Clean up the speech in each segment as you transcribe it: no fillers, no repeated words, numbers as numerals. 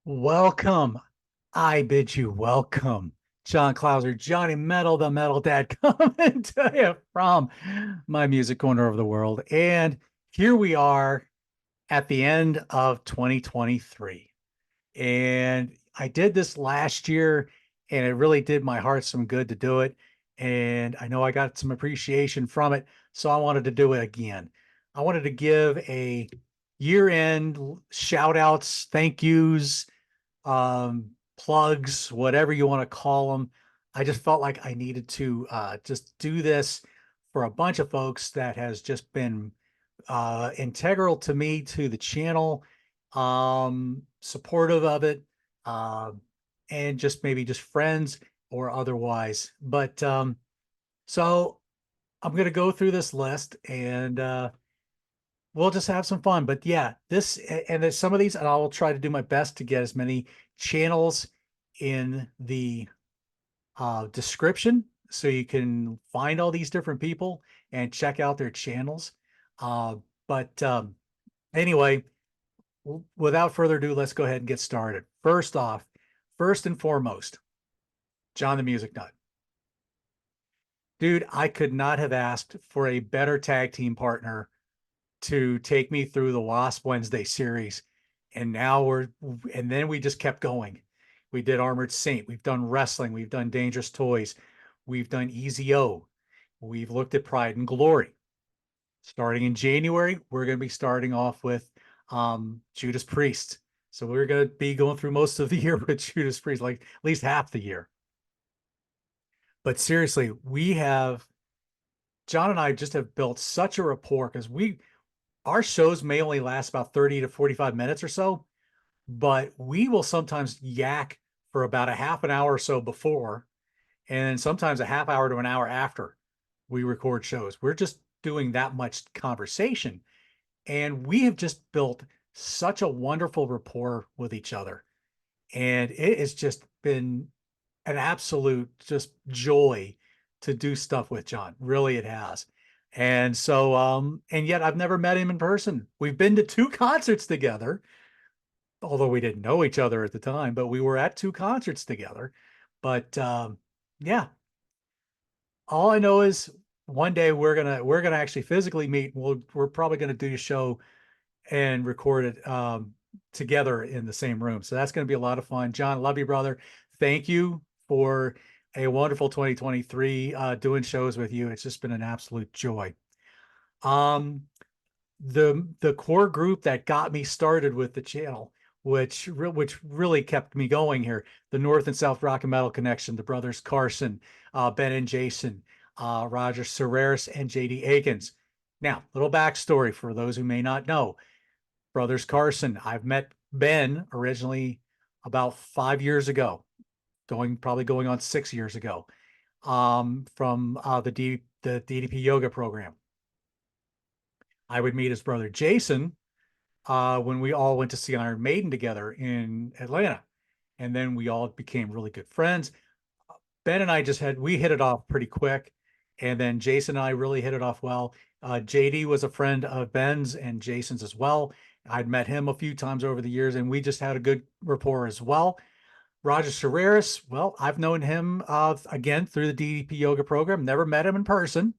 Welcome. I bid you welcome. John Clauser, Johnny Metal, the Metal Dad, coming to you from my music corner of the world. And here we are at the end of 2023. And I did this last year, and it really did my heart some good to do it. And I know I got some appreciation from it. So I wanted to do it again. I wanted to give a year end shout outs, thank yous, plugs, whatever you want to call them. I just felt like I needed to just do this for a bunch of folks that has just been integral to me, to the channel, supportive of it, uh, and just maybe just friends or otherwise. But so I'm going to go through this list and we'll just have some fun. But yeah, this and there's some of these, and I will try to do my best to get as many channels in the description so you can find all these different people and check out their channels. But anyway, without further ado, let's go ahead and get started. First off, first and foremost, John the Music Nut. Dude, I could not have asked for a better tag team partner to take me through the Wasp Wednesday series. And now and then we just kept going. We did Armored Saint. We've done wrestling. We've done Dangerous Toys. We've done Easy O. We've looked at Pride and Glory. Starting in January, we're going to be starting off with Judas Priest. So we're going to be going through most of the year with Judas Priest, like at least half the year. But seriously, John and I just have built such a rapport because our shows may only last about 30 to 45 minutes or so, but we will sometimes yak for about a half an hour or so before, and sometimes a half hour to an hour after we record shows. We're just doing that much conversation. And we have just built such a wonderful rapport with each other. And it has just been an absolute just joy to do stuff with John. Really, it has. And so, and yet I've never met him in person. We've been to two concerts together, although we didn't know each other at the time, but we were at two concerts together. But yeah, all I know is one day we're gonna actually physically meet. We're probably gonna do a show and record it together in the same room. So that's gonna be a lot of fun. John, love you, brother. Thank you for a wonderful 2023 doing shows with you. It's just been an absolute joy. Um, the core group that got me started with the channel, which really kept me going here, the North and South Rock and Metal Connection, the brothers Carson, Ben and Jason, Roger Serreris, and JD Akins. Now, little backstory for those who may not know. Brothers Carson, I've met Ben originally about 5 years ago, probably going on 6 years ago, from the DDP yoga program. I would meet his brother Jason when we all went to see Iron Maiden together in Atlanta. And then we all became really good friends. Ben and I we hit it off pretty quick. And then Jason and I really hit it off well. JD was a friend of Ben's and Jason's as well. I'd met him a few times over the years, and we just had a good rapport as well. Roger Serreris, well, I've known him again through the DDP yoga program. Never met him in person,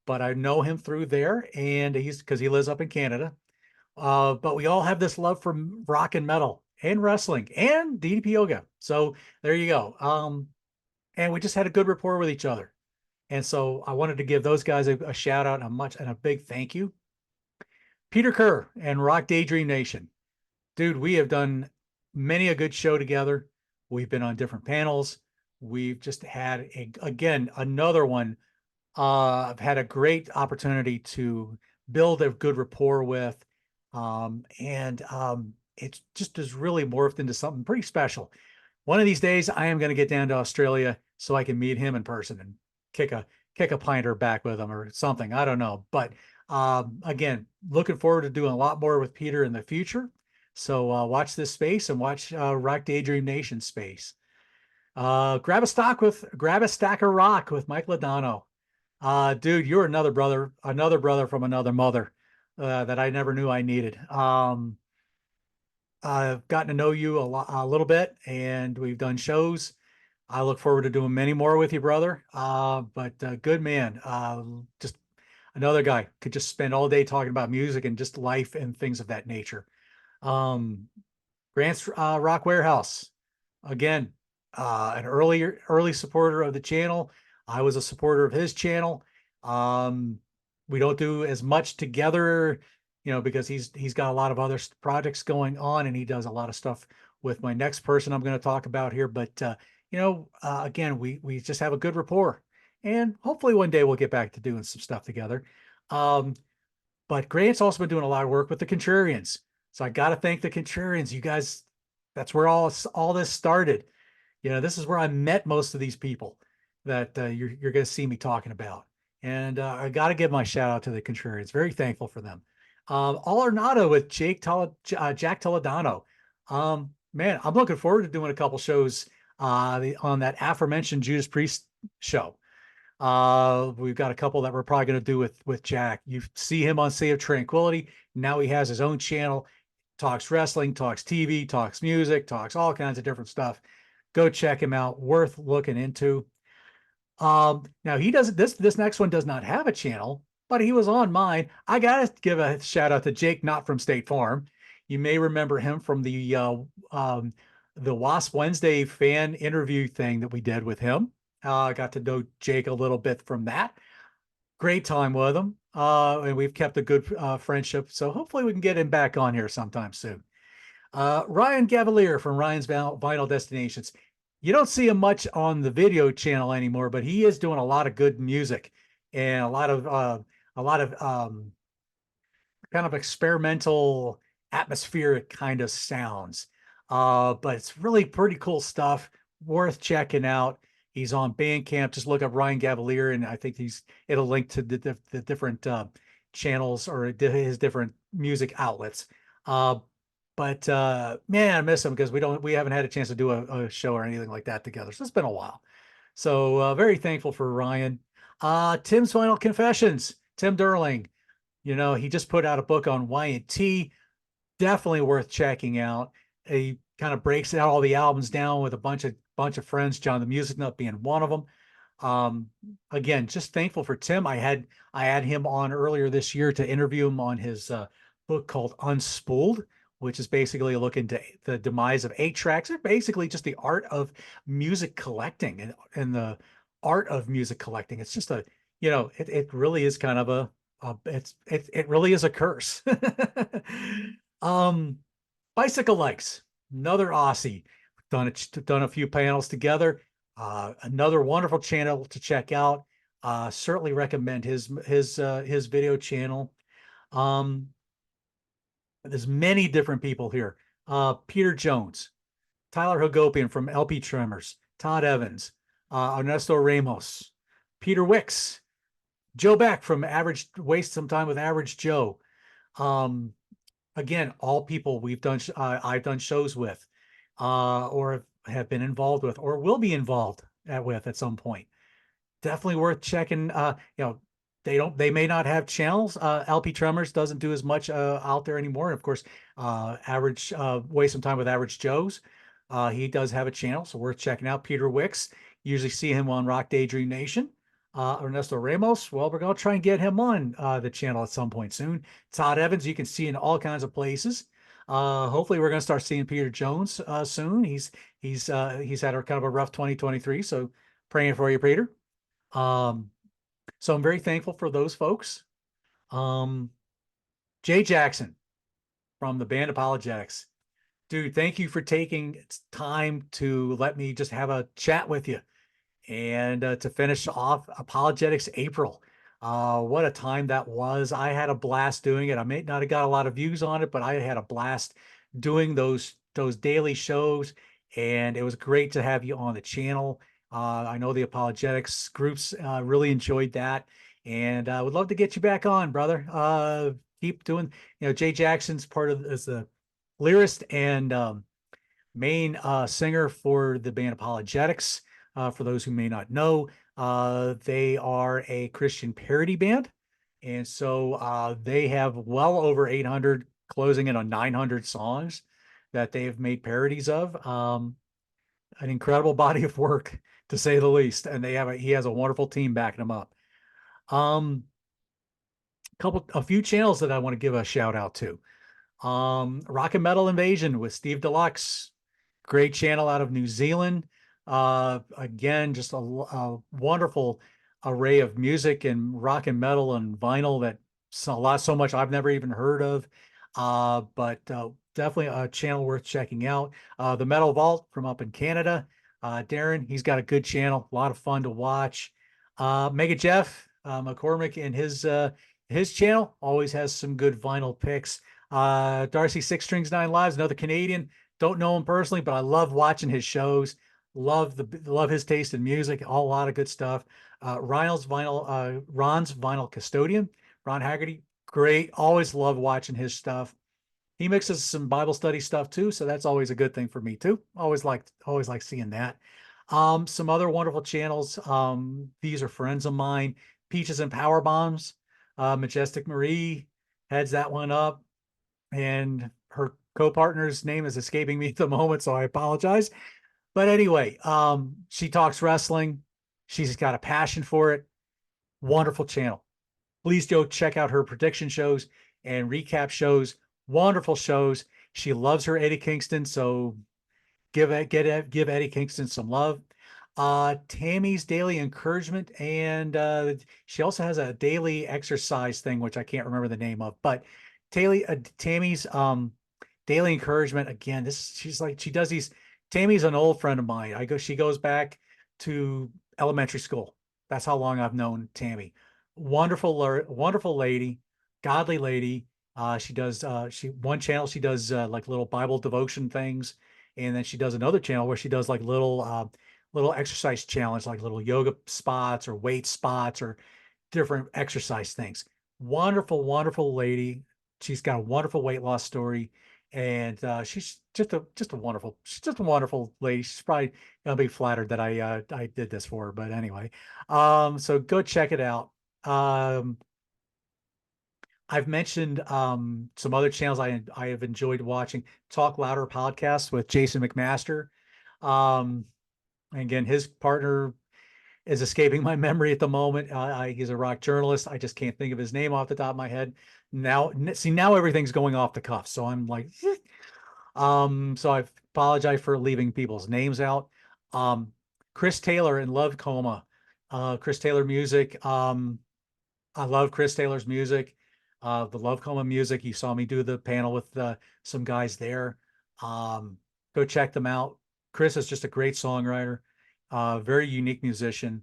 but I know him through there, and because he lives up in Canada. But we all have this love for rock and metal and wrestling and DDP yoga. So there you go. And we just had a good rapport with each other. And so I wanted to give those guys a shout out and a big thank you. Peter Kerr and Rock Daydream Nation. Dude, we have done many a good show together. We've been on different panels. We've just had again another one. I've had a great opportunity to build a good rapport with, and it just has really morphed into something pretty special. One of these days, I am going to get down to Australia so I can meet him in person and kick a pint or back with him or something. I don't know, but again, looking forward to doing a lot more with Peter in the future. So watch this space and watch Rock Daydream Nation space. Grab a stack of rock with Mike Ladano. Dude, you're another brother from another mother that I never knew I needed. I've gotten to know you a little bit, and we've done shows. I look forward to doing many more with you, brother. But good man. Just another guy could just spend all day talking about music and just life and things of that nature. Um, Grant's Rock Warehouse, again, an early supporter of the channel. I was a supporter of his channel. Um, we don't do as much together, because he's got a lot of other projects going on, and he does a lot of stuff with my next person I'm going to talk about here. But again, we just have a good rapport, and hopefully one day we'll get back to doing some stuff together. Um, but Grant's also been doing a lot of work with the Contrarians. So I got to thank the Contrarians. You guys, that's where all this started. This is where I met most of these people that you're going to see me talking about. And I got to give my shout out to the Contrarians. Very thankful for them. All or Nada with Jack Toledano. Man, I'm looking forward to doing a couple shows on that aforementioned Judas Priest show. We've got a couple that we're probably going to do with Jack. You see him on Sea of Tranquility. Now he has his own channel, talks wrestling, talks TV, talks music, talks all kinds of different stuff. Go check him out. Worth looking into. Now he doesn't. This next one does not have a channel, but he was on mine. I gotta give a shout out to Jake, not from State Farm. You may remember him from the Wasp Wednesday fan interview thing that we did with him. I got to know Jake a little bit from that. Great time with him. And we've kept a good friendship. So hopefully we can get him back on here sometime soon. Ryan Gavalier from Ryan's Vinyl Destinations. You don't see him much on the video channel anymore, but he is doing a lot of good music and a lot of kind of experimental, atmospheric kind of sounds. But it's really pretty cool stuff, worth checking out. He's on Bandcamp. Just look up Ryan Gavalier, and I think it'll link to the different channels or his different music outlets. But man, I miss him because we haven't had a chance to do a show or anything like that together. So it's been a while. So very thankful for Ryan. Tim's Final Confessions, Tim Derling. He just put out a book on Y&T, definitely worth checking out. He kind of breaks out all the albums down with a bunch of friends, John the Music Nut being one of them. Again, just thankful for Tim. I had him on earlier this year to interview him on his book called Unspooled, which is basically a look into the demise of 8 tracks, or basically just the art of music collecting and the art of music collecting. It's just it really is kind of it really is a curse. um, Bicycle Likes, another Aussie. Done a few panels together. Another wonderful channel to check out. Certainly recommend his video channel. There's many different people here. Peter Jones, Tyler Hagopian from LP Tremors, Todd Evans, Ernesto Ramos, Peter Wicks, Joe Beck from Average Waste Some Time with Average Joe. Again, all people I've done shows with, or have been involved with, or will be involved with at some point. Definitely worth checking. They may not have channels. LP Tremors doesn't do as much out there anymore. And of course, Average Waste Some Time with Average Joe's. He does have a channel, so worth checking out. Peter Wicks, usually see him on Rock Daydream Nation. Ernesto Ramos, well, we're going to try and get him on the channel at some point soon. Todd Evans, you can see in all kinds of places. Hopefully we're going to start seeing Peter Jones soon. He's had a kind of a rough 2023, so praying for you, Peter. So I'm very thankful for those folks. Jay Jackson from the band Apologetics. Dude, thank you for taking time to let me just have a chat with you. And to finish off Apologetics April. What a time that was. I had a blast doing it. I may not have got a lot of views on it, but I had a blast doing those daily shows. And it was great to have you on the channel. I know the Apologetics groups really enjoyed that. And I would love to get you back on, brother. Keep doing, Jay Jackson's is the lyricist and main singer for the band Apologetics. For those who may not know, they are a Christian parody band. And so they have well over 800, closing in on 900 songs that they have made parodies of. An incredible body of work, to say the least. And he has a wonderful team backing him up. Um, a few channels that I want to give a shout out to. Rock and Metal Invasion with Steve Deluxe, great channel out of New Zealand. Again, just a wonderful array of music and rock and metal and vinyl that so much I've never even heard of. But definitely a channel worth checking out. The Metal Vault from up in Canada. Darren, he's got a good channel, a lot of fun to watch. Mega Jeff McCormick and his channel always has some good vinyl picks. Darcy Six Strings Nine Lives, another Canadian. Don't know him personally, but I love watching his shows. Love his taste in music. A lot of good stuff. Ron's Vinyl Custodian, Ron Haggerty, great. Always love watching his stuff. He mixes some Bible study stuff too, so that's always a good thing for me too. Always like seeing that. Some other wonderful channels. These are friends of mine. Peaches and Power Bombs. Majestic Marie heads that one up, and her co-partner's name is escaping me at the moment, so I apologize. But anyway, she talks wrestling. She's got a passion for it. Wonderful channel. Please go check out her prediction shows and recap shows. Wonderful shows. She loves her Eddie Kingston, so give Eddie Kingston some love. Tammy's Daily Encouragement, and she also has a daily exercise thing, which I can't remember the name of. But Tammy's Daily Encouragement, again, she does these. Tammy's an old friend of mine. She goes back to elementary school. That's how long I've known Tammy. Wonderful lady, godly lady. She does one channel she does like little Bible devotion things, and then she does another channel where she does like little exercise challenge, like little yoga spots or weight spots or different exercise things. Wonderful lady. She's got a wonderful weight loss story, and she's just a wonderful lady. She's probably gonna be flattered that I did this for her, but anyway, so go check it out. Um, I've mentioned some other channels I have enjoyed watching. Talk Louder podcast with Jason McMaster. Um, again, his partner is escaping my memory at the moment. He's a rock journalist. I just can't think of his name off the top of my head. Now everything's going off the cuff. So I'm like, so I apologize for leaving people's names out. Um, Chris Taylor in Love Coma, Chris Taylor music. I love Chris Taylor's music. The Love Coma music. You saw me do the panel with some guys there. Um, Go check them out. Chris is just a great songwriter, very unique musician.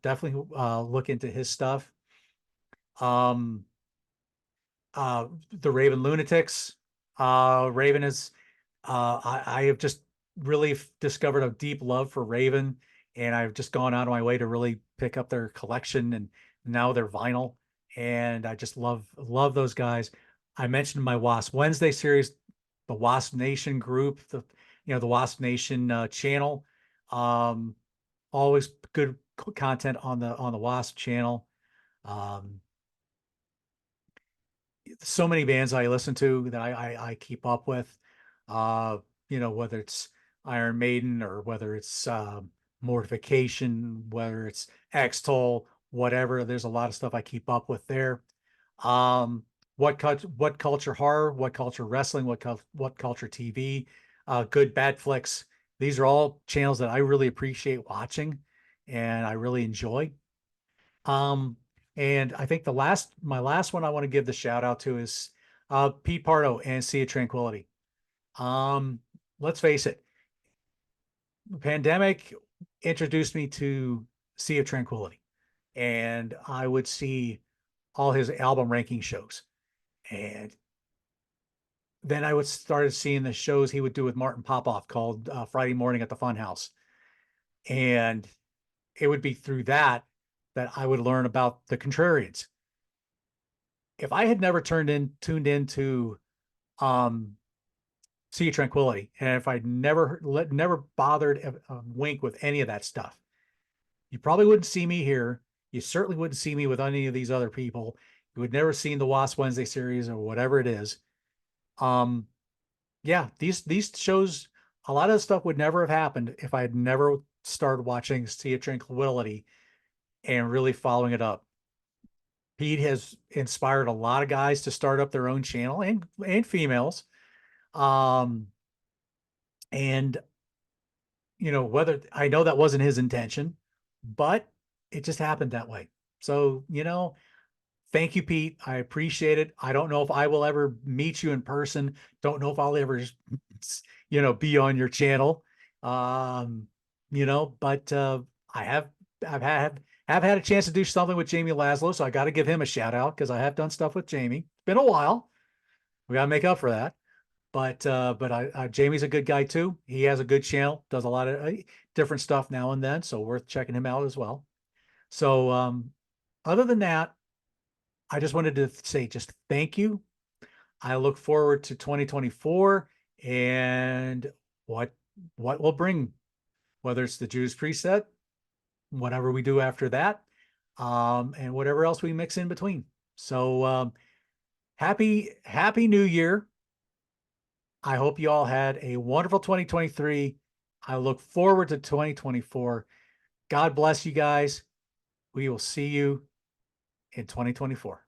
Definitely look into his stuff. Um, the Raven Lunatics. Raven is I have just really discovered a deep love for Raven, and I've just gone out of my way to really pick up their collection and now their vinyl, and I just love those guys. I mentioned my Wasp Wednesday series, the Wasp Nation group, the Wasp Nation channel. Um, Always good content on the Wasp channel. Um, so many bands I listen to that I keep up with. Uh, whether it's Iron Maiden or whether it's Mortification, whether it's X-Toll, whatever. There's a lot of stuff I keep up with there. Um, what culture horror, what culture wrestling, what culture TV, Good Bad Flicks. These are all channels that I really appreciate watching and I really enjoy. Um, and I think my last one I want to give the shout out to is Pete Pardo and Sea of Tranquility. Um, let's face it, the pandemic introduced me to Sea of Tranquility, and I would see all his album ranking shows. And then I would started seeing the shows he would do with Martin Popoff called Friday Morning at the Funhouse. And it would be through that I would learn about the Contrarians. If I had never tuned into um, Sea of Tranquility, and if I'd never bothered a wink with any of that stuff, you probably wouldn't see me here. You certainly wouldn't see me with any of these other people. You would never seen the Wasp Wednesday series or whatever it is. Um, Yeah, these shows, a lot of the stuff would never have happened if I had never started watching Sea of Tranquility and really following it up. Pete has inspired a lot of guys to start up their own channel, and females. Um, and whether I know that wasn't his intention, but it just happened that way. So, thank you, Pete. I appreciate it. I don't know if I will ever meet you in person. Don't know if I'll ever, be on your channel. Um, but I I've have had a chance to do something with Jamie Laszlo, so I got to give him a shout out because I have done stuff with Jamie. It's been a while. We got to make up for that. But Jamie's a good guy too. He has a good channel, does a lot of different stuff now and then, so worth checking him out as well. So, other than that, I just wanted to say just thank you. I look forward to 2024 and what what will bring, whether it's the Judas preset, whatever we do after that, and whatever else we mix in between. So, happy New Year. I hope you all had a wonderful 2023. I look forward to 2024. God bless you guys. We will see you in 2024.